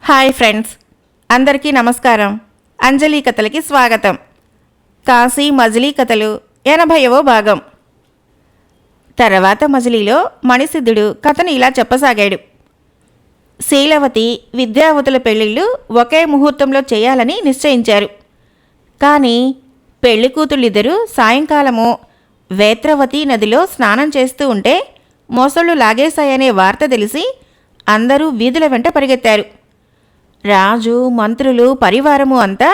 Hi friends, అందరికీ నమస్కారం. అంజలి కథలకి స్వాగతం. కాశీ మజిలీ కథలు 80వ భాగం. తర్వాత మజిలీలో మణిసిద్ధుడు కథను ఇలా చెప్పసాగాడు. శీలవతి, విద్యావతుల పెళ్లిళ్ళు ఒకే ముహూర్తంలో చేయాలని నిశ్చయించారు. కానీ పెళ్లికూతుళ్ళిద్దరూ సాయంకాలము వేత్రవతి నదిలో స్నానం చేస్తూ ఉంటే మొసళ్ళు లాగేశాయనే వార్త తెలిసి అందరూ వీధుల వెంట పరిగెత్తారు. రాజు, మంత్రులు, పరివారము అంతా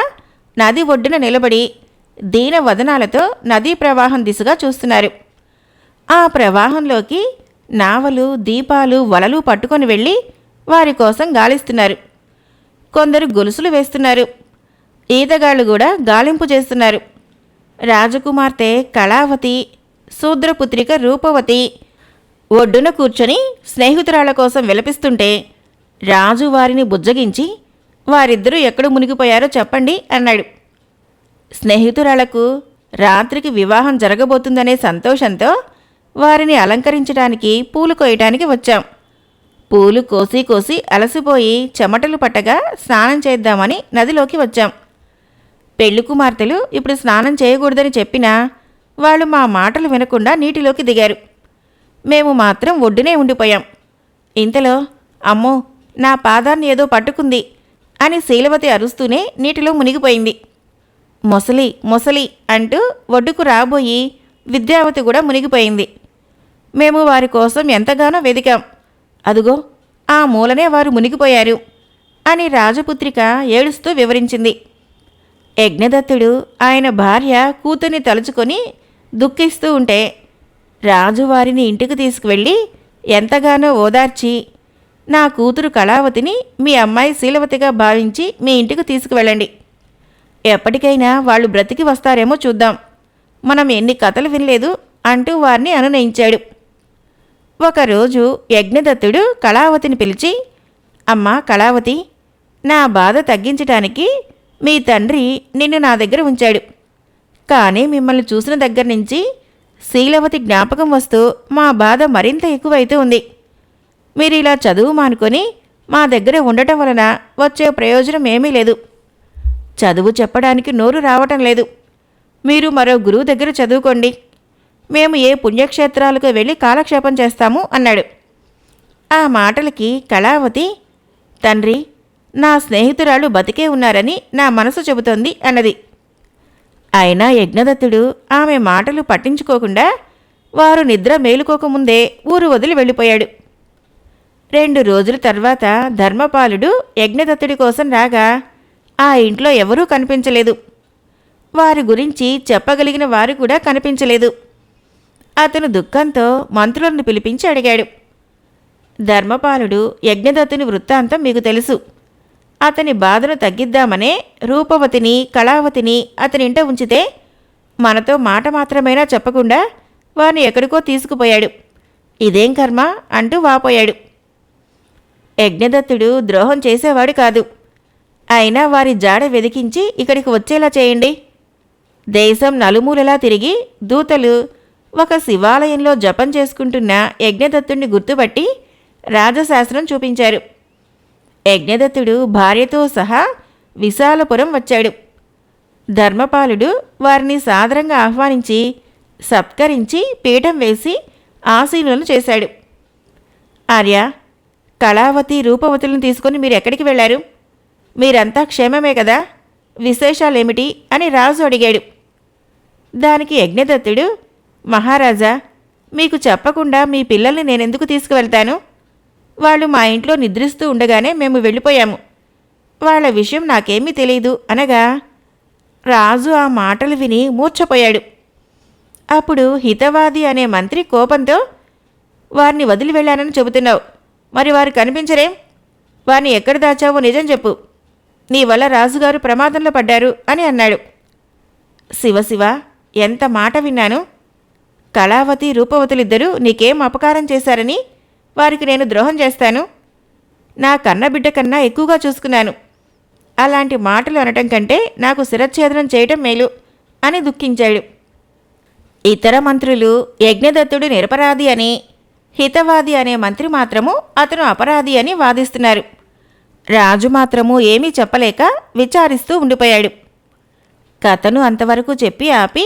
నది ఒడ్డున నిలబడి దీనవదనాలతో నదీ ప్రవాహం దిశగా చూస్తున్నారు. ఆ ప్రవాహంలోకి నావలు, దీపాలు, వలలు పట్టుకొని వెళ్ళి వారి కోసం గాలిస్తున్నారు. కొందరు గొలుసులు వేస్తున్నారు. ఈతగాళ్లు కూడా గాలింపు చేస్తున్నారు. రాజకుమార్తె కళావతి, శూద్రపుత్రిక రూపవతి ఒడ్డున కూర్చొని స్నేహితురాళ్ల కోసం విలపిస్తుంటే రాజు వారిని బుజ్జగించి, వారిద్దరూ ఎక్కడ మునిగిపోయారో చెప్పండి అన్నాడు. స్నేహితురాళ్లకు రాత్రికి వివాహం జరగబోతుందనే సంతోషంతో వారిని అలంకరించడానికి పూలు కోయటానికి వచ్చాం. పూలు కోసి కోసి అలసిపోయి చెమటలు పట్టగా స్నానం చేద్దామని నదిలోకి వచ్చాం. పెళ్లి కుమార్తెలు ఇప్పుడు స్నానం చేయకూడదని చెప్పినా వాళ్ళు మా మాటలు వినకుండా నీటిలోకి దిగారు. మేము మాత్రం ఒడ్డునే ఉండిపోయాం. ఇంతలో అమ్మో, నా పాదాన్ని ఏదో పట్టుకుంది అని శీలవతి అరుస్తూనే నీటిలో మునిగిపోయింది. మొసలి మొసలి అంటూ ఒడ్డుకు రాబోయి విద్యావతి కూడా మునిగిపోయింది. మేము వారి కోసం ఎంతగానో వెదికాం. అదుగో ఆ మూలనే వారు మునిగిపోయారు అని రాజపుత్రిక ఏడుస్తూ వివరించింది. యజ్ఞదత్తుడు ఆయన భార్య కూతుర్ని తలుచుకొని దుఃఖిస్తూ ఉంటే రాజు వారిని ఇంటికి తీసుకువెళ్ళి ఎంతగానో ఓదార్చి, నా కూతురు కళావతిని మీ అమ్మాయి శీలవతిగా భావించి మీ ఇంటికి తీసుకువెళ్ళండి. ఎప్పటికైనా వాళ్ళు బ్రతికి వస్తారేమో చూద్దాం. మనం ఎన్ని కథలు వినలేదు అంటూ వారిని అనునయించాడు. ఒకరోజు యజ్ఞదత్తుడు కళావతిని పిలిచి, అమ్మా కళావతి, నా బాధ తగ్గించటానికి మీ తండ్రి నిన్ను నా దగ్గర ఉంచాడు. కానీ మిమ్మల్ని చూసిన దగ్గర నుంచి శీలవతి జ్ఞాపకం వస్తూ మా బాధ మరింత ఎక్కువైతే ఉంది. మీరు ఇలా చదువు మానుకొని మా దగ్గర ఉండటం వలన వచ్చే ప్రయోజనం ఏమీ లేదు. చదువు చెప్పడానికి నోరు రావటం లేదు. మీరు మరో గురువు దగ్గర చదువుకోండి. మేము ఏ పుణ్యక్షేత్రాలకు వెళ్ళి కాలక్షేపం చేస్తాము అన్నాడు. ఆ మాటలకి కళావతి, తండ్రి, నా స్నేహితురాలు బతికే ఉన్నారని నా మనసు చెబుతోంది అన్నది. అయినా యజ్ఞదత్తుడు ఆమె మాటలు పట్టించుకోకుండా వారు నిద్ర మేలుకోకముందే ఊరు వదిలి వెళ్ళిపోయాడు. 2 రోజుల తర్వాత ధర్మపాలుడు యజ్ఞదత్తుడి కోసం రాగా ఆ ఇంట్లో ఎవరూ కనిపించలేదు. వారి గురించి చెప్పగలిగిన వారు కూడా కనిపించలేదు. అతను దుఃఖంతో మంత్రులను పిలిపించి అడిగాడు. ధర్మపాలుడు యజ్ఞదత్తుని వృత్తాంతం మీకు తెలుసు. అతని బాధను తగ్గిద్దామనే రూపవతిని, కళావతిని అతనింట ఉంచితే మనతో మాట మాత్రమైనా చెప్పకుండా వారిని ఎక్కడికో తీసుకుపోయాడు. ఇదేం కర్మ అంటూ వాపోయాడు. యజ్ఞదత్తుడు ద్రోహం చేసేవాడు కాదు. అయినా వారి జాడ వెదికించి ఇక్కడికి వచ్చేలా చేయండి. దేశం నలుమూలలా తిరిగి దూతలు ఒక శివాలయంలో జపం చేసుకుంటున్న యజ్ఞదత్తుడిని గుర్తుపట్టి రాజశాస్త్రం చూపించారు. యజ్ఞదత్తుడు భార్యతో సహా విశాలపురం వచ్చాడు. ధర్మపాలుడు వారిని సాదరంగా ఆహ్వానించి సత్కరించి పీఠం వేసి ఆసీనులను చేశాడు. ఆర్య, కళావతి, రూపవతులను తీసుకుని మీరు ఎక్కడికి వెళ్ళారు? మీరంతా క్షేమమే కదా? విశేషాలేమిటి అని రాజు అడిగాడు. దానికి యజ్ఞదత్తుడు, మహారాజా, మీకు చెప్పకుండా మీ పిల్లల్ని నేనెందుకు తీసుకువెళ్తాను? వాళ్ళు మా ఇంట్లో నిద్రిస్తూ ఉండగానే మేము వెళ్ళిపోయాము. వాళ్ళ విషయం నాకేమీ తెలియదు అనగా రాజు ఆ మాటలు విని మూర్ఛపోయాడు. అప్పుడు హితవాది అనే మంత్రి కోపంతో, వారిని వదిలి వెళ్ళానని చెబుతున్నావు, మరి వారు కనిపించరేం? వారిని ఎక్కడ దాచావో నిజం చెప్పు. నీ వల్ల రాజుగారు ప్రమాదంలో పడ్డారు అని అన్నాడు. శివశివ, ఎంత మాట విన్నాను! కళావతి, రూపవతులిద్దరూ నీకేం అపకారం చేశారని వారికి నేను ద్రోహం చేస్తాను? నా కన్నబిడ్డ కన్నా ఎక్కువగా చూసుకున్నాను. అలాంటి మాటలు అనటం కంటే నాకు శిరచ్ఛేదనం చేయటం మేలు అని దుఃఖించాడు. ఇతర మంత్రులు యజ్ఞదత్తుడు నిరపరాధి అని, హితవాది అనే మంత్రి మాత్రము అతను అపరాధి అని వాదిస్తున్నారు. రాజు మాత్రము ఏమీ చెప్పలేక విచారిస్తూ ఉండిపోయాడు. కథను అంతవరకు చెప్పి ఆపి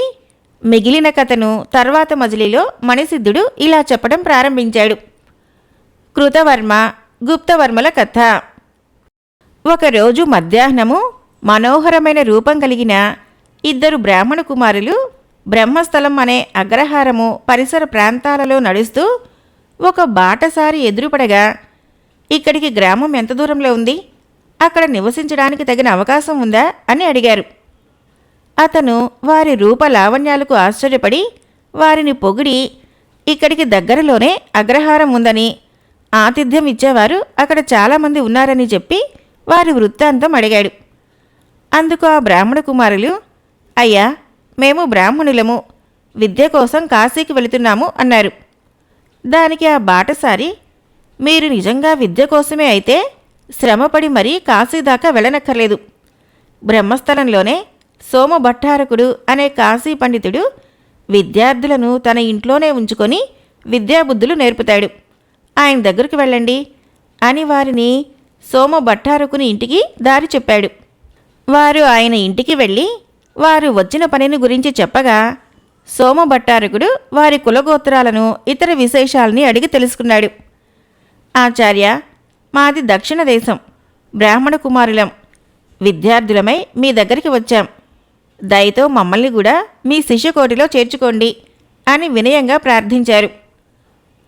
మిగిలిన కథను తర్వాత మజిలీలో మణిసిద్ధుడు ఇలా చెప్పడం ప్రారంభించాడు. కృతవర్మ గుప్తవర్మల కథ. ఒకరోజు మధ్యాహ్నము మనోహరమైన రూపం కలిగిన ఇద్దరు బ్రాహ్మణ కుమారులు బ్రహ్మస్థలం అనే అగ్రహారము పరిసర ప్రాంతాలలో నడుస్తూ ఒక బాటసారి ఎదురుపడగా, ఇక్కడికి గ్రామం ఎంత దూరంలో ఉంది, అక్కడ నివసించడానికి తగిన అవకాశం ఉందా అని అడిగారు. అతను వారి రూప లావణ్యాలకు ఆశ్చర్యపడి వారిని పొగిడి ఇక్కడికి దగ్గరలోనే అగ్రహారం ఉందని, ఆతిథ్యం ఇచ్చేవారు అక్కడ చాలామంది ఉన్నారని చెప్పి వారి వృత్తాంతం అడిగాడు. అందుకు ఆ బ్రాహ్మణ కుమారులు, అయ్యా, మేము బ్రాహ్మణులము, విద్య కోసం కాశీకి వెళుతున్నాము అన్నారు. దానికి ఆ బాటసారి, మీరు నిజంగా విద్య కోసమే అయితే శ్రమపడి మరీ కాశీ దాకా వెళ్ళనక్కర్లేదు. బ్రహ్మస్థలంలోనే సోమభట్టారకుడు అనే కాశీ పండితుడు విద్యార్థులను తన ఇంట్లోనే ఉంచుకొని విద్యాబుద్ధులు నేర్పుతాడు. ఆయన దగ్గరికి వెళ్ళండి అని వారిని సోమభట్టారకుని ఇంటికి దారి చెప్పాడు. వారు ఆయన ఇంటికి వెళ్ళి వారు వచ్చిన పనిని గురించి చెప్పగా సోమభట్టారకుడు వారి కులగోత్రాలను ఇతర విశేషాలని అడిగి తెలుసుకున్నాడు. ఆచార్య, మాది దక్షిణ దేశం, బ్రాహ్మణ కుమారులం, విద్యార్థులమై మీ దగ్గరికి వచ్చాం. దయతో మమ్మల్ని కూడా మీ శిష్యకోటిలో చేర్చుకోండి అని వినయంగా ప్రార్థించారు.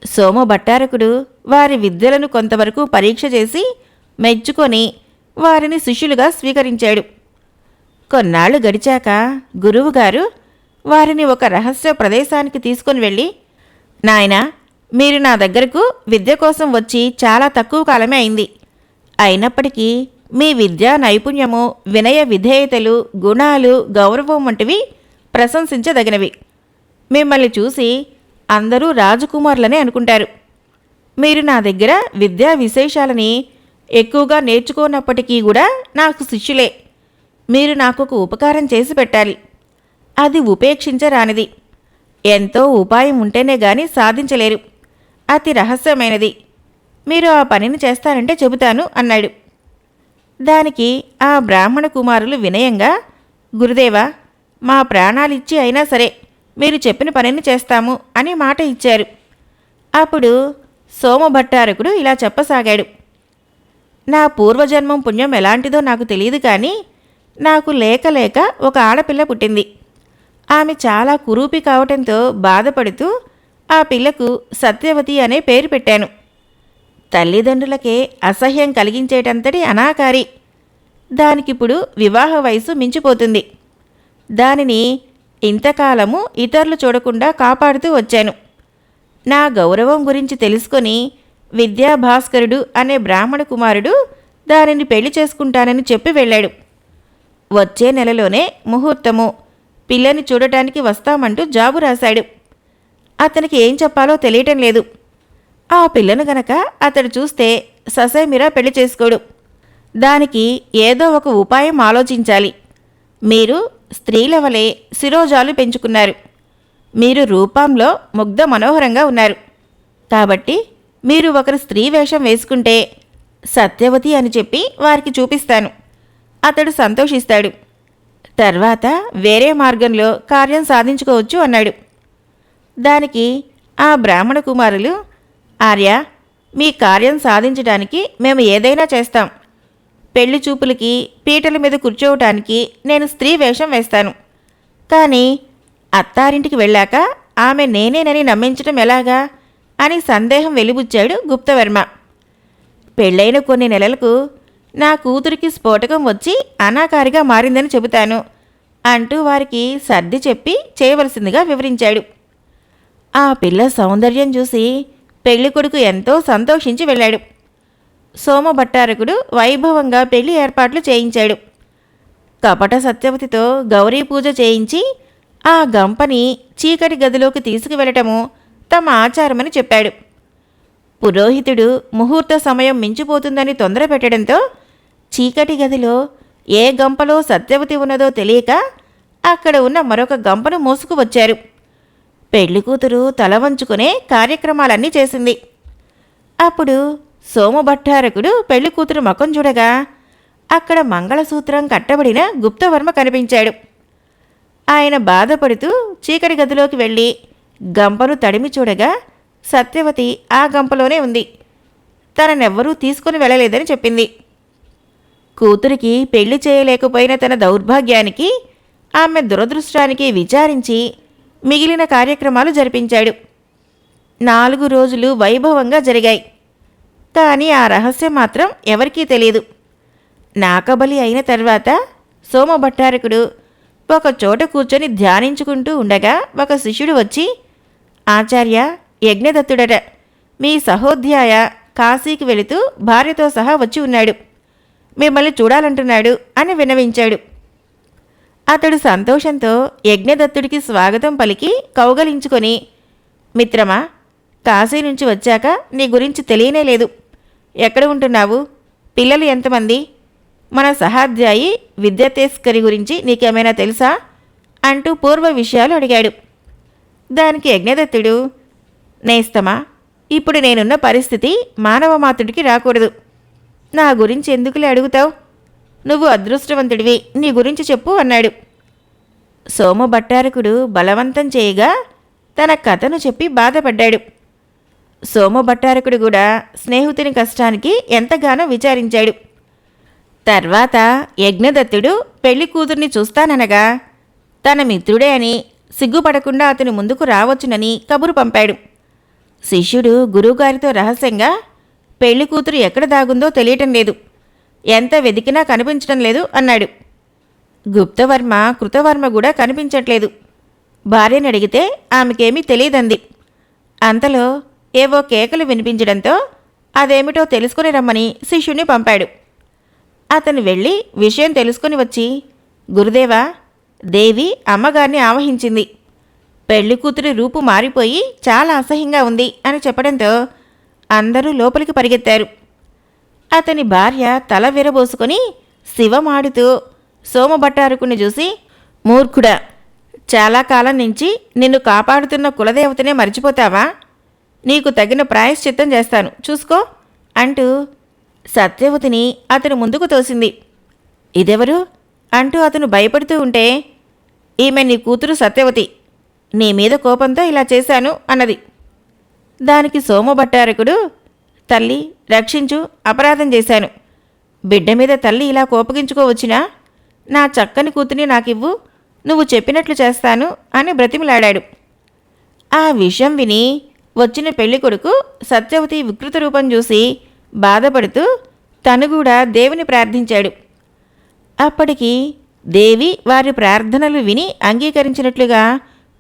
సోమభట్టారకుడు వారి విద్యలను కొంతవరకు పరీక్ష చేసి మెచ్చుకొని వారిని శిష్యులుగా స్వీకరించాడు. కొన్నాళ్లు గడిచాక గురువుగారు వారిని ఒక రహస్య ప్రదేశానికి తీసుకొని వెళ్ళి, నాయనా, మీరు నా దగ్గరకు విద్య కోసం వచ్చి చాలా తక్కువ కాలమే అయింది. అయినప్పటికీ మీ విద్యా నైపుణ్యము, వినయ విధేయతలు, గుణాలు, గౌరవం వంటివి ప్రశంసించదగినవి. మిమ్మల్ని చూసి అందరూ రాజకుమారులనే అనుకుంటారు. మీరు నా దగ్గర విద్యా విశేషాలని ఎక్కువగా నేర్చుకోనప్పటికీ కూడా నాకు శిష్యులే. మీరు నాకు ఒక ఉపకారం చేసి పెట్టాలి. అది ఉపేక్షించరానిది. ఎంతో ఉపాయం ఉంటేనే గాని సాధించలేరు. అతి రహస్యమైనది. మీరు ఆ పనిని చేస్తారంటే చెబుతాను అన్నాడు. దానికి ఆ బ్రాహ్మణ కుమారులు వినయంగా, గురుదేవా, మా ప్రాణాలిచ్చి అయినా సరే మీరు చెప్పిన పనిని చేస్తాము అని మాట ఇచ్చారు. అప్పుడు సోమభట్టారకుడు ఇలా చెప్పసాగాడు. నా పూర్వజన్మం పుణ్యం ఎలాంటిదో నాకు తెలియదు, కానీ నాకు లేక లేక ఒక ఆడపిల్ల పుట్టింది. ఆమె చాలా కురూపి కావటంతో బాధపడుతూ ఆ పిల్లకు సత్యవతి అనే పేరు పెట్టాను. తల్లిదండ్రులకే అసహ్యం కలిగించేటంతటి అనాకారి. దానికిప్పుడు వివాహ వయసు మించిపోతుంది. దానిని ఇంతకాలము ఇతరులు చూడకుండా కాపాడుతూ వచ్చాను. నా గౌరవం గురించి తెలుసుకొని విద్యాభాస్కరుడు అనే బ్రాహ్మణ కుమారుడు దానిని పెళ్లి చేసుకుంటానని చెప్పి వెళ్ళాడు. వచ్చే నెలలోనే ముహూర్తము, పిల్లని చూడటానికి వస్తామంటూ జాబు రాశాడు. అతనికి ఏం చెప్పాలో తెలియటం లేదు. ఆ పిల్లను గనక అతడు చూస్తే ససేమిరా పెళ్లి చేసుకోడు. దానికి ఏదో ఒక ఉపాయం ఆలోచించాలి. మీరు స్త్రీల వలె శిరోజాలు పెంచుకున్నారు. మీరు రూపంలో ముగ్ధ మనోహరంగా ఉన్నారు. కాబట్టి మీరు ఒకరు స్త్రీ వేషం వేసుకుంటే సత్యవతి అని చెప్పి వారికి చూపిస్తాను. అతడు సంతోషిస్తాడు. తర్వాత వేరే మార్గంలో కార్యం సాధించుకోవచ్చు అన్నాడు. దానికి ఆ బ్రాహ్మణ కుమారులు, ఆర్య, మీ కార్యం సాధించడానికి మేము ఏదైనా చేస్తాం. పెళ్లి చూపులకి పీటల మీద కూర్చోవటానికి నేను స్త్రీ వేషం వేస్తాను. కానీ అత్తారింటికి వెళ్ళాక ఆమె నేనేనని నమ్మించటం ఎలాగా అని సందేహం వెలిబుచ్చాడు గుప్తవర్మ. పెళ్ళైన కొన్ని నెలలకు నా కూతురికి స్ఫోటకం వచ్చి అనాకారిగా మారిందని చెబుతాను అంటూ వారికి సర్ది చెప్పి చేయవలసిందిగా వివరించాడు. ఆ పిల్ల సౌందర్యం చూసి పెళ్ళికొడుకు ఎంతో సంతోషించి వెళ్ళాడు. సోమభట్టారకుడు వైభవంగా పెళ్లి ఏర్పాట్లు చేయించాడు. కపట సత్యవతితో గౌరీ పూజ చేయించి ఆ గంపని చీకటి గదిలోకి తీసుకువెళ్ళటము తమ ఆచారమని చెప్పాడు. పురోహితుడు ముహూర్త సమయం మించిపోతుందని తొందర పెట్టడంతో చీకటి గదిలో ఏ గంపలో సత్యవతి ఉన్నదో తెలియక అక్కడ ఉన్న మరొక గంపను మోసుకు వచ్చారు. పెళ్లికూతురు తల వంచుకునే కార్యక్రమాలన్నీ చేసింది. అప్పుడు సోమభట్టారకుడు పెళ్లి కూతురు ముఖం చూడగా అక్కడ మంగళసూత్రం కట్టబడిన గుప్తవర్మ కనిపించాడు. ఆయన బాధపడుతూ చీకటి గదిలోకి వెళ్ళి గంపను తడిమి చూడగా సత్యవతి ఆ గంపలోనే ఉంది. తననెవ్వరూ తీసుకుని వెళ్ళలేదని చెప్పింది. కూతురికి పెళ్లి చేయలేకపోయిన తన దౌర్భాగ్యానికి, ఆమె దురదృష్టానికి విచారించి మిగిలిన కార్యక్రమాలు జరిపించాడు. 4 రోజులు వైభవంగా జరిగాయి. కానీ ఆ రహస్యం మాత్రం ఎవరికీ తెలియదు. నాకబలి అయిన తర్వాత సోమభట్టారకుడు ఒక చోట కూర్చొని ధ్యానించుకుంటూ ఉండగా ఒక శిష్యుడు వచ్చి, ఆచార్య, యజ్ఞదత్తుడట మీ సహోధ్యాయ కాశీకి వెళుతూ భార్యతో సహా వచ్చి ఉన్నాడు, మిమ్మల్ని చూడాలంటున్నాడు అని విన్నవించాడు. అతడు సంతోషంతో యజ్ఞదత్తుడికి స్వాగతం పలికి కౌగలించుకొని, మిత్రమా, కాశీ నుంచి వచ్చాక నీ గురించి తెలియనే లేదు. ఎక్కడ ఉంటున్నావు? పిల్లలు ఎంతమంది? మన సహాధ్యాయి విద్యాతేస్కరి గురించి నీకేమైనా తెలుసా అంటూ పూర్వ విషయాలు అడిగాడు. దానికి యజ్ఞదత్తుడు, నేస్తమా, ఇప్పుడు నేనున్న పరిస్థితి మానవమాతుడికి రాకూడదు. నా గురించి ఎందుకులే అడుగుతావు? నువ్వు అదృష్టవంతుడివి, నీ గురించి చెప్పు అన్నాడు. సోమభట్టారకుడు బలవంతం చేయగా తన కథను చెప్పి బాధపడ్డాడు. సోమభట్టారకుడు కూడా స్నేహితుని కష్టానికి ఎంతగానో విచారించాడు. తర్వాత యజ్ఞదత్తుడు పెళ్లి కూతుర్ని చూస్తాననగా తన మిత్రుడే అని, సిగ్గుపడకుండా అతని ముందుకు రావచ్చునని కబురు పంపాడు. శిష్యుడు గురువుగారితో రహస్యంగా పెళ్లి కూతురు ఎక్కడ దాగుందో తెలియటం లేదు, ఎంత వెతికినా కనిపించడం లేదు అన్నాడు. గుప్తవర్మ, కృతవర్మ కూడా కనిపించట్లేదు. భార్యని అడిగితే ఆమెకేమీ తెలియదంది. అంతలో ఏవో కేకలు వినిపించడంతో అదేమిటో తెలుసుకుని రమ్మని శిష్యుణ్ణి పంపాడు. అతను వెళ్ళి విషయం తెలుసుకుని వచ్చి, గురుదేవా, దేవి అమ్మగారిని ఆవహించింది. పెళ్లి కూతురి రూపు మారిపోయి చాలా అసహ్యంగా ఉంది అని చెప్పడంతో అందరూ లోపలికి పరిగెత్తారు. అతని భార్య తల విరబోసుకొని శివమాడుతూ సోమభట్టారకుని చూసి, మూర్ఖుడా, చాలా కాలం నుంచి నిన్ను కాపాడుతున్న కులదేవతనే మర్చిపోతావా? నీకు తగిన ప్రాయశ్చిత్తం చేస్తాను, చూసుకో అంటూ సత్యవతిని అతను ముందుకు తోసింది. ఇదెవరు అంటూ అతను భయపడుతూ ఉంటే, ఈమె నీ కూతురు సత్యవతి, నీ మీద కోపంతో ఇలా చేశాను అన్నది. దానికి సోమభట్టారకుడు, తల్లి రక్షించు, అపరాధం చేశాను. బిడ్డ మీద తల్లి ఇలా కోపగించుకోవచ్చినా? నా చక్కని కూతుని నాకివ్వు, నువ్వు చెప్పినట్లు చేస్తాను అని బ్రతిమిలాడాడు. ఆ విషయం విని వచ్చిన పెళ్ళికొడుకు సత్యవతి వికృత రూపం చూసి బాధపడుతూ తను కూడా దేవుని ప్రార్థించాడు. అప్పటికి దేవి వారి ప్రార్థనలు విని అంగీకరించినట్లుగా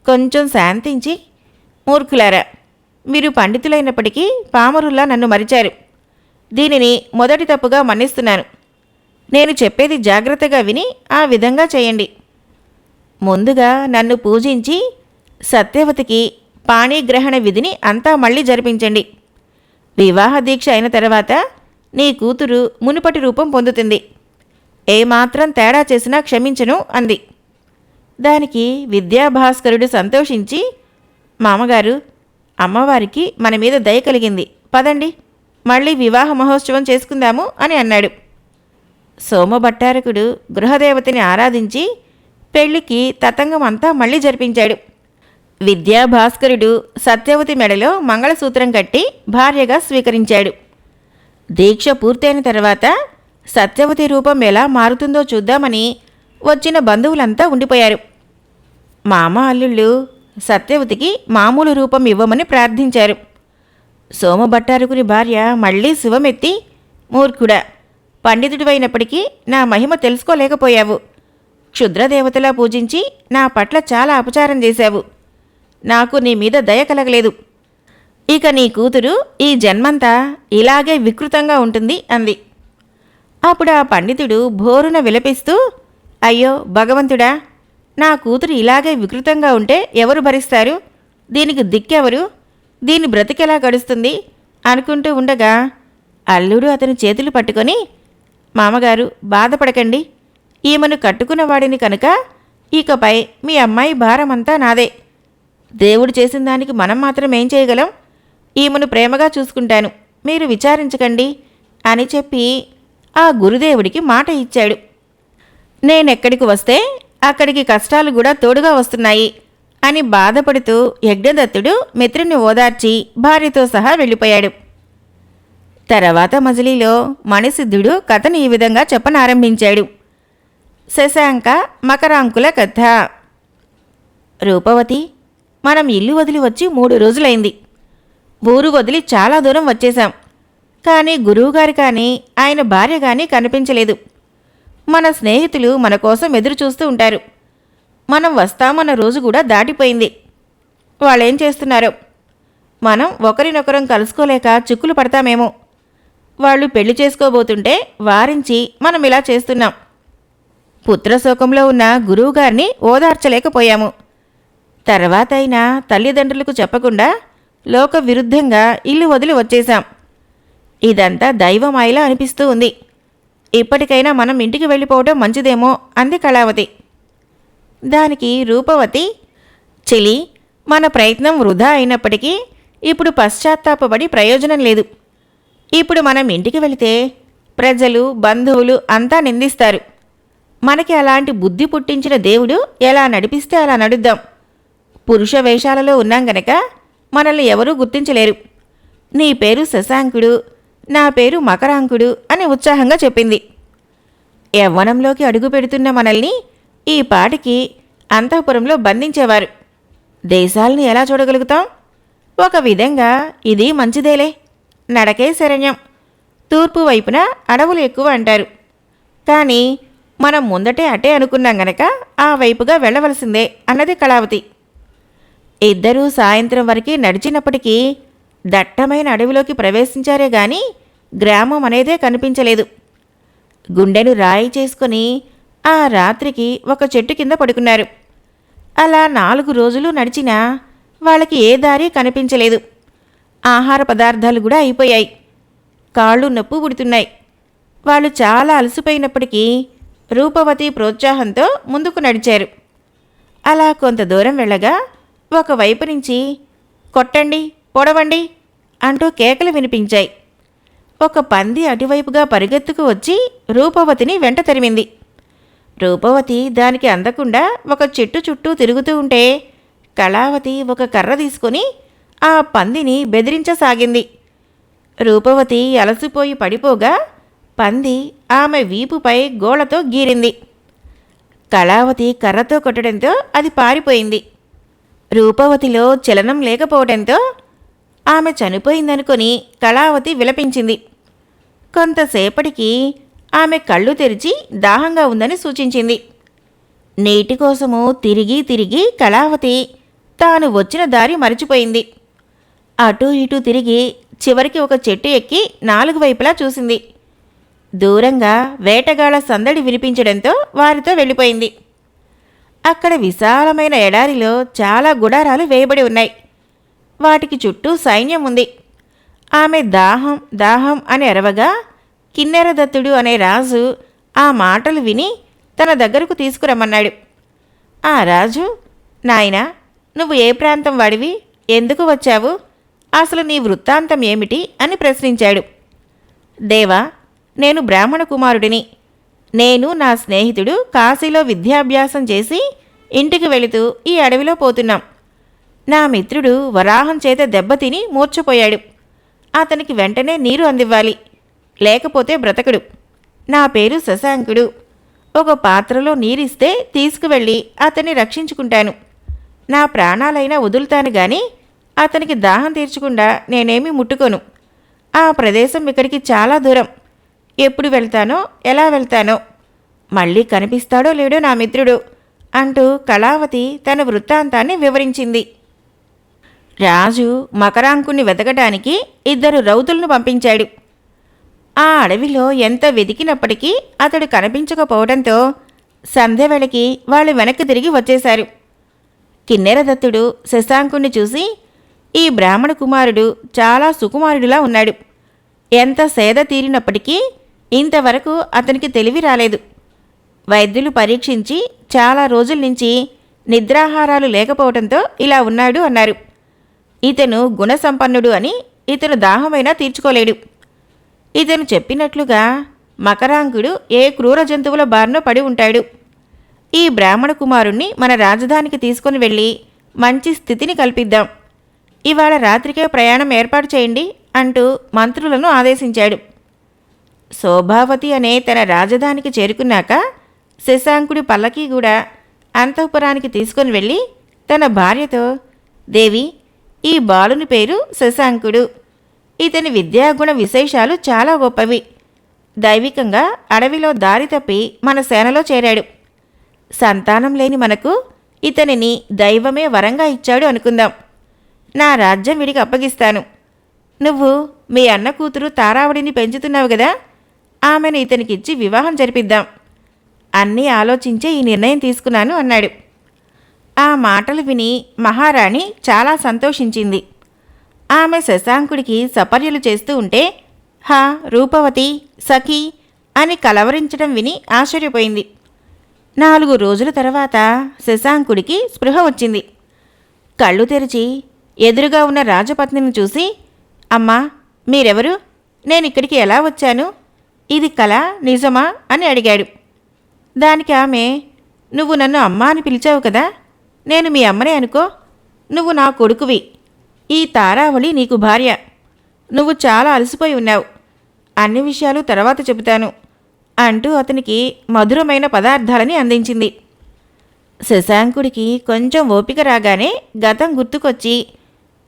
కొంచెం శాంతించి, మూర్ఖులారా, మీరు పండితులైనప్పటికీ పామరుల్లా నన్ను మరిచారు. దీనిని మొదటి తప్పుగా మన్నిస్తున్నాను. నేను చెప్పేది జాగ్రత్తగా విని ఆ విధంగా చేయండి. ముందుగా నన్ను పూజించి సత్యవతికి పాణిగ్రహణ విధిని అంతా మళ్ళీ జరిపించండి. వివాహ దీక్ష అయిన తర్వాత నీ కూతురు మునుపటి రూపం పొందుతుంది. ఏమాత్రం తేడా చేసినా క్షమించను అంది. దానికి విద్యాభాస్కరుడు సంతోషించి, మామగారు, అమ్మవారికి మన మీద దయ కలిగింది, పదండి మళ్ళీ వివాహ మహోత్సవం చేసుకుందాము అని అన్నాడు. సోమభట్టారకుడు గృహదేవతని ఆరాధించి పెళ్లికి తతంగం అంతా మళ్ళీ జరిపించాడు. విద్యాభాస్కరుడు సత్యవతి మెడలో మంగళసూత్రం కట్టి భార్యగా స్వీకరించాడు. దీక్ష పూర్తయిన తర్వాత సత్యవతి రూపం ఎలా మారుతుందో చూద్దామని వచ్చిన బంధువులంతా ఉండిపోయారు. మామ అల్లుళ్ళు సత్యవతికి మామూలు రూపం ఇవ్వమని ప్రార్థించారు. సోమభట్టారకుని భార్య మళ్లీ శివమెత్తి, మూర్ఖుడా, పండితుడివైనప్పటికీ నా మహిమ తెలుసుకోలేకపోయావు. క్షుద్రదేవతలా పూజించి నా పట్ల చాలా అపచారం చేశావు. నాకు నీ మీద దయ కలగలేదు. ఇక నీ కూతురు ఈ జన్మంతా ఇలాగే వికృతంగా ఉంటుంది అంది. అప్పుడు ఆ పండితుడు భోరున విలపిస్తూ, అయ్యో భగవంతుడా, నా కూతురు ఇలాగే వికృతంగా ఉంటే ఎవరు భరిస్తారు? దీనికి దిక్కెవరు? దీని బ్రతికెలా గడుస్తుంది అనుకుంటూ ఉండగా అల్లుడు అతని చేతులు పట్టుకొని, మామగారు బాధపడకండి, ఈమెను కట్టుకున్నవాడిని కనుక ఇకపై మీ అమ్మాయి భారమంతా నాదే. దేవుడు చేసిన దానికి మనం మాత్రం ఏం చేయగలం? ఈమెను ప్రేమగా చూసుకుంటాను, మీరు విచారించకండి అని చెప్పి ఆ గురుదేవుడికి మాట ఇచ్చాడు. నేనెక్కడికి వస్తే అక్కడికి కష్టాలు కూడా తోడుగా వస్తున్నాయి అని బాధపడుతూ యజ్ఞదత్తుడు మిత్రుని ఓదార్చి భార్యతో సహా వెళ్ళిపోయాడు. తర్వాత మజిలీలో మణిసిద్ధుడు కథను ఈ విధంగా చెప్పనారంభించాడు. శశాంక మకరాంకుల కథ. రూపవతి, మనం ఇల్లు వదిలి వచ్చి 3 రోజులైంది. ఊరు వదిలి చాలా దూరం వచ్చేశాం. కానీ గురువుగారు కానీ ఆయన భార్య కానీ కనిపించలేదు. మన స్నేహితులు మన కోసం ఎదురు చూస్తూ ఉంటారు. మనం వస్తామన్న రోజు కూడా దాటిపోయింది. వాళ్ళేం చేస్తున్నారో. మనం ఒకరినొకరం కలుసుకోలేక చిక్కులు పడతామేమో. వాళ్ళు పెళ్లి చేసుకోబోతుంటే వారించి మనం ఇలా చేస్తున్నాం. పుత్రశోకంలో ఉన్న గురువుగారిని ఓదార్చలేకపోయాము. తర్వాత అయినా తల్లిదండ్రులకు చెప్పకుండా లోక విరుద్ధంగా ఇల్లు వదిలి వచ్చేశాం. ఇదంతా దైవమాయలా అనిపిస్తూ ఉంది. ఇప్పటికైనా మనం ఇంటికి వెళ్ళిపోవటం మంచిదేమో అంది కళావతి. దానికి రూపవతి, చెలి, మన ప్రయత్నం వృధా అయినప్పటికీ ఇప్పుడు పశ్చాత్తాపపడి ప్రయోజనం లేదు. ఇప్పుడు మనం ఇంటికి వెళితే ప్రజలు, బంధువులు అంతా నిందిస్తారు. మనకి అలాంటి బుద్ధి పుట్టించిన దేవుడు ఎలా నడిపిస్తే అలా నడుద్దాం. పురుష వేషాలలో ఉన్నాం గనక మనల్ని ఎవరూ గుర్తించలేరు. నీ పేరు శశాంకుడు, నా పేరు మకరాంకుడు అని ఉత్సాహంగా చెప్పింది. యవ్వనంలోకి అడుగు పెడుతున్న మనల్ని ఈ పాటికి అంతఃపురంలో బంధించేవారు. దేశాల్ని ఎలా చూడగలుగుతాం? ఒక విధంగా ఇది మంచిదేలే. నడకే శరణ్యం. తూర్పు వైపున అడవులు ఎక్కువ అంటారు. కానీ మనం ముందటే అటే అనుకున్నాం గనక ఆ వైపుగా వెళ్ళవలసిందే అన్నది కళావతి. ఇద్దరూ సాయంత్రం వరకు నడిచినప్పటికీ దట్టమైన అడవిలోకి ప్రవేశించారే గాని గ్రామం అనేదే కనిపించలేదు. గుండెను రాయి చేసుకుని ఆ రాత్రికి ఒక చెట్టు కింద పడుకున్నారు. అలా 4 రోజులు నడిచినా వాళ్ళకి ఏ దారి కనిపించలేదు. ఆహార పదార్థాలు కూడా అయిపోయాయి. కాళ్ళు నొప్పు పుడుతున్నాయి. వాళ్ళు చాలా అలసిపోయినప్పటికీ రూపవతి ప్రోత్సాహంతో ముందుకు నడిచారు. అలా కొంత దూరం వెళ్ళగా ఒకవైపు నుంచి కొట్టండి, పొడవండి అంటూ కేకలు వినిపించాయి. ఒక పంది అటువైపుగా పరిగెత్తుకు వచ్చి రూపవతిని వెంట తరిమింది. రూపవతి దానికి అందకుండా ఒక చెట్టు చుట్టూ తిరుగుతూ ఉంటే కళావతి ఒక కర్ర తీసుకొని ఆ పందిని బెదిరించసాగింది. రూపవతి అలసిపోయి పడిపోగా పంది ఆమె వీపుపై గోళ్లతో గీరింది. కళావతి కర్రతో కొట్టడంతో అది పారిపోయింది. రూపవతిలో చలనం లేకపోవడంతో ఆమె చనిపోయిందనుకొని కళావతి విలపించింది. కొంతసేపటికి ఆమె కళ్ళు తెరిచి దాహంగా ఉందని సూచించింది. నీటి కోసము తిరిగి తిరిగి కళావతి తాను వచ్చిన దారి మరిచిపోయింది. అటూ ఇటూ తిరిగి చివరికి ఒక చెట్టు ఎక్కి 4 వైపులా చూసింది. దూరంగా వేటగాళ్ల సందడి వినిపించడంతో వారితో వెళ్ళిపోయింది. అక్కడ విశాలమైన ఎడారిలో చాలా గుడారాలు వేయబడి ఉన్నాయి. వాటికి చుట్టూ సైన్యం ఉంది. ఆమె దాహం దాహం అని అరవగా కిన్నెరదత్తుడు అనే రాజు ఆ మాటలు విని తన దగ్గరకు తీసుకురమ్మన్నాడు. ఆ రాజు, నాయనా, నువ్వు ఏ ప్రాంతం వాడివి? ఎందుకు వచ్చావు? అసలు నీ వృత్తాంతం ఏమిటి అని ప్రశ్నించాడు. దేవా, నేను బ్రాహ్మణ కుమారుడిని. నేను నా స్నేహితుడు కాశీలో విద్యాభ్యాసం చేసి ఇంటికి వెళుతూ ఈ అడవిలో పోతున్నాం. నా మిత్రుడు వరాహం చేత దెబ్బతిని మూర్ఛపోయాడు. అతనికి వెంటనే నీరు అందివ్వాలి, లేకపోతే బ్రతకడు. నా పేరు శశాంకుడు. ఒక పాత్రలో నీరిస్తే తీసుకువెళ్ళి అతన్ని రక్షించుకుంటాను. నా ప్రాణాలైనా వదులుతాను గాని అతనికి దాహం తీర్చకుండా నేనేమీ ముట్టుకోను. ఆ ప్రదేశం ఇక్కడికి చాలా దూరం. ఎప్పుడు వెళ్తానో, ఎలా వెళ్తానో, మళ్ళీ కనిపిస్తాడో లేడో నా మిత్రుడు అంటూ కళావతి తన వృత్తాంతాన్ని వివరించింది. రాజు మకరాంకుణ్ణి వెతకడానికి 2 రౌతులను పంపించాడు. ఆ అడవిలో ఎంత వెతికినప్పటికీ అతడు కనిపించకపోవడంతో సంధ్యవేళకి వాళ్ళు వెనక్కి తిరిగి వచ్చేశారు. కిన్నెరదత్తుడు శశాంకుణ్ణి చూసి, ఈ బ్రాహ్మణ కుమారుడు చాలా సుకుమారుడిలా ఉన్నాడు. ఎంత సేద తీరినప్పటికీ ఇంతవరకు అతనికి తెలివి రాలేదు. వైద్యులు పరీక్షించి చాలా రోజుల నుంచి నిద్రాహారాలు లేకపోవడంతో ఇలా ఉన్నాడు అన్నారు. ఇతను గుణసంపన్నుడు అని ఇతను దాహమైనా తీర్చుకోలేడు. ఇతను చెప్పినట్లుగా మకరాంకుడు ఏ క్రూర జంతువుల బారిన పడి ఉంటాడు. ఈ బ్రాహ్మణ కుమారుణ్ణి మన రాజధానికి తీసుకుని వెళ్ళి మంచి స్థితిని కల్పిద్దాం. ఇవాళ రాత్రికే ప్రయాణం ఏర్పాటు చేయండి అంటూ మంత్రులను ఆదేశించాడు. శోభావతి అనే తన రాజధానికి చేరుకున్నాక శశాంకుడి పల్లకీ కూడా అంతఃపురానికి తీసుకుని వెళ్ళి తన భార్యతో, దేవి, ఈ బాలుని పేరు శశాంకుడు. ఇతని విద్యాగుణ విశేషాలు చాలా గొప్పవి. దైవికంగా అడవిలో దారి తప్పి మన సేనలో చేరాడు. సంతానం లేని మనకు ఇతనిని దైవమే వరంగా ఇచ్చాడు అనుకుందాం. నా రాజ్యం వీడికి అప్పగిస్తాను. నువ్వు మీ అన్న కూతురు తారావళిని పెంచుతున్నావు కదా, ఆమెను ఇతనికిచ్చి వివాహం జరిపిద్దాం. అన్నీ ఆలోచించే ఈ నిర్ణయం తీసుకున్నాను అన్నాడు. ఆ మాటలు విని మహారాణి చాలా సంతోషించింది. ఆమె శశాంకుడికి సపర్యలు చేస్తూ ఉంటే హా రూపవతి, సఖీ అని కలవరించడం విని ఆశ్చర్యపోయింది. 4 రోజుల తర్వాత శశాంకుడికి స్పృహ వచ్చింది. కళ్ళు తెరిచి ఎదురుగా ఉన్న రాజపత్నిని చూసి, అమ్మా, మీరెవరు? నేనిక్కడికి ఎలా వచ్చాను? ఇది కల, నిజమా అని అడిగాడు. దానికి ఆమె, నువ్వు నన్ను అమ్మా అని పిలిచావు కదా, నేను మీ అమ్మనే అనుకో. నువ్వు నా కొడుకువి. ఈ తారావళి నీకు భార్య. నువ్వు చాలా అలసిపోయి ఉన్నావు. అన్ని విషయాలు తర్వాత చెబుతాను అంటూ అతనికి మధురమైన పదార్థాలని అందించింది. శశాంకుడికి కొంచెం ఓపిక రాగానే గతం గుర్తుకొచ్చి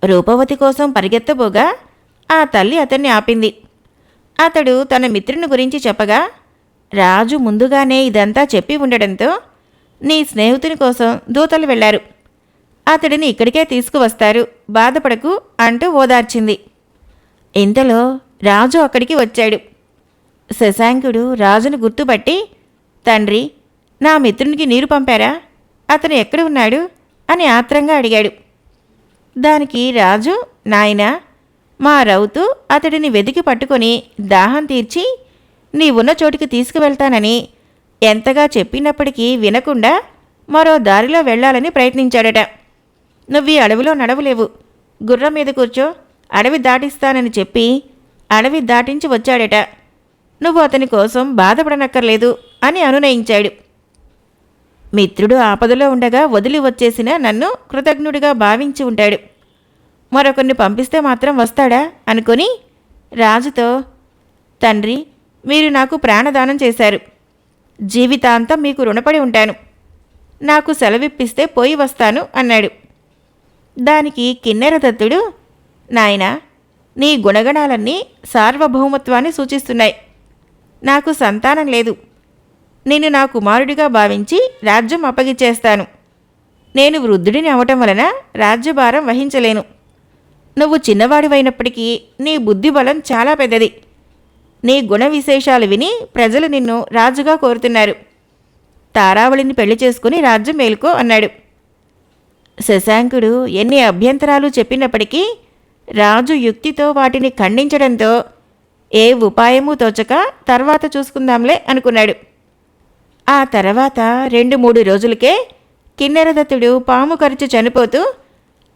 రూపవతి కోసం పరిగెత్తబోగా ఆ తల్లి అతన్ని ఆపింది. అతడు తన మిత్రుని గురించి చెప్పగా, రాజు ముందుగానే ఇదంతా చెప్పి ఉండడంతో నీ స్నేహితుని కోసం దూతలు వెళ్లారు. అతడిని ఇక్కడికే తీసుకువస్తారు, బాధపడకు అంటూ ఓదార్చింది. ఇంతలో రాజు అక్కడికి వచ్చాడు. శశాంకుడు రాజును గుర్తుపట్టి, తండ్రి, నా మిత్రునికి నీరు పంపారా? అతను ఎక్కడ ఉన్నాడు అని ఆత్రంగా అడిగాడు. దానికి రాజు, నాయనా, మా రౌతు అతడిని వెతికి పట్టుకొని దాహం తీర్చి నీవున్న చోటికి తీసుకువెళ్తానని ఎంతగా చెప్పినప్పటికీ వినకుండా మరో దారిలో వెళ్లాలని ప్రయత్నించాడట. నువ్వీ అడవిలో నడవలేవు, గుర్రం మీద కూర్చో, అడవి దాటిస్తానని చెప్పి అడవి దాటించి వచ్చాడట. నువ్వు అతని కోసం బాధపడనక్కర్లేదు అని అనునయించాడు. మిత్రుడు ఆపదలో ఉండగా వదిలి వచ్చేసిన నన్ను కృతజ్ఞుడిగా భావించి ఉంటాడు. మరొకరిని పంపిస్తే మాత్రం వస్తాడా అనుకొని రాజుతో, తండ్రి, మీరు నాకు ప్రాణదానం చేశారు. జీవితాంతం మీకు రుణపడి ఉంటాను. నాకు సెలవిప్పిస్తే పోయి వస్తాను అన్నాడు. దానికి కిన్నెరదత్తుడు, నాయనా, నీ గుణగణాలన్నీ సార్వభౌమత్వాన్ని సూచిస్తున్నాయి. నాకు సంతానం లేదు. నిన్ను నా కుమారుడిగా భావించి రాజ్యం అప్పగిచ్చేస్తాను. నేను వృద్ధుడిని అవటం వలన రాజ్యభారం వహించలేను. నువ్వు చిన్నవాడివైనప్పటికీ నీ బుద్ధిబలం చాలా పెద్దది. నీ గుణ విశేషాలు విని ప్రజలు నిన్ను రాజుగా కోరుతున్నారు. తారావళిని పెళ్లి చేసుకుని రాజ్యం మేలుకో అన్నాడు. శశాంకుడు ఎన్ని అభ్యంతరాలు చెప్పినప్పటికీ రాజు యుక్తితో వాటిని ఖండించడంతో ఏ ఉపాయమూ తోచక తర్వాత చూసుకుందాంలే అనుకున్నాడు. ఆ తర్వాత 2-3 రోజులకే కిన్నెరదత్తుడు పాము కరిచి చనిపోతూ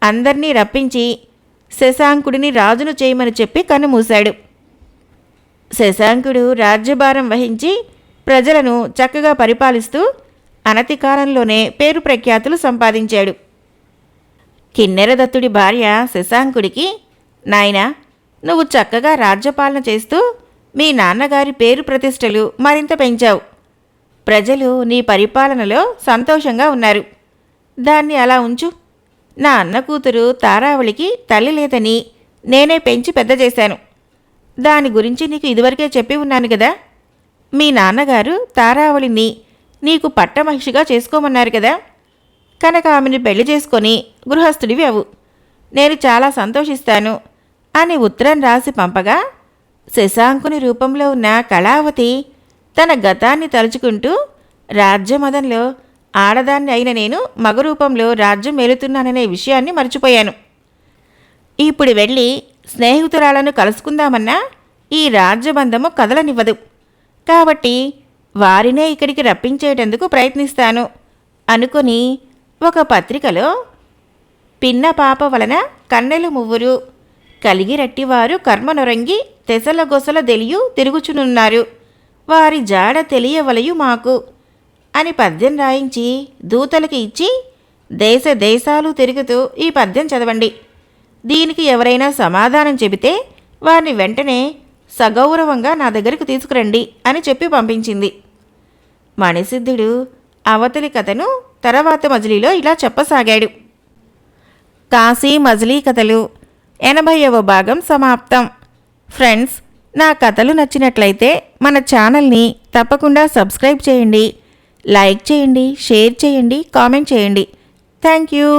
అందర్నీ రప్పించి శశాంకుడిని రాజును చేయమని చెప్పి కన్నుమూశాడు. శశాంకుడు రాజ్యభారం వహించి ప్రజలను చక్కగా పరిపాలిస్తూ అనతి కాలంలోనే పేరు ప్రఖ్యాతులు సంపాదించాడు. కిన్నెరదత్తుడి భార్య శశాంకుడికి, నాయనా, నువ్వు చక్కగా రాజ్యపాలన చేస్తూ మీ నాన్నగారి పేరు ప్రతిష్టలు మరింత పెంచావు. ప్రజలు నీ పరిపాలనలో సంతోషంగా ఉన్నారు. దాన్ని అలా ఉంచు. నా అన్న కూతురు తారావళికి తల్లి లేదని నేనే పెంచి పెద్ద చేశాను. దాని గురించి నీకు ఇదివరకే చెప్పి ఉన్నాను కదా. మీ నాన్నగారు తారావళిని నీకు పట్టమహిషిగా చేసుకోమన్నారు కదా. కనుక ఆమెను పెళ్లి చేసుకొని గృహస్థుడివి అవు. నేను చాలా సంతోషిస్తాను అని ఉత్తరం రాసి పంపగా శశాంకుని రూపంలో ఉన్న కళావతి తన గతాన్ని తలుచుకుంటూ, రాజ్యమదంలో ఆడదాన్ని అయిన నేను మగ రూపంలో రాజ్యం మేలుతున్నాననే విషయాన్ని మర్చిపోయాను. ఇప్పుడు వెళ్ళి స్నేహితురాలను కలుసుకుందామన్నా ఈ రాజ్యబంధము కదలనివ్వదు. కాబట్టి వారినే ఇక్కడికి రప్పించేటందుకు ప్రయత్నిస్తాను అనుకొని ఒక పత్రికలో పిన్న పాప వలన కన్నెలు మువ్వురు, కలిగిరట్టివారు కర్మనొరంగి తెసలగొసల దెలియు తిరుగుచునున్నారు, వారి జాడ తెలియవలయు మాకు అని పద్యం రాయించి దూతలకి ఇచ్చి దేశ దేశాలు తిరుగుతూ ఈ పద్యం చదవండి. దీనికి ఎవరైనా సమాధానం చెబితే వారిని వెంటనే సగౌరవంగా నా దగ్గరకు తీసుకురండి అని చెప్పి పంపించింది. మణిసిద్ధుడు అవతలి కథను తర్వాత మజిలీలో ఇలా చెప్పసాగాడు. కాశీ మజిలీ కథలు 80వ భాగం సమాప్తం. ఫ్రెండ్స్, నా కథలు నచ్చినట్లయితే మన ఛానల్ని తప్పకుండా సబ్స్క్రైబ్ చేయండి, లైక్ చేయండి, షేర్ చేయండి, కామెంట్ చేయండి. Thank you.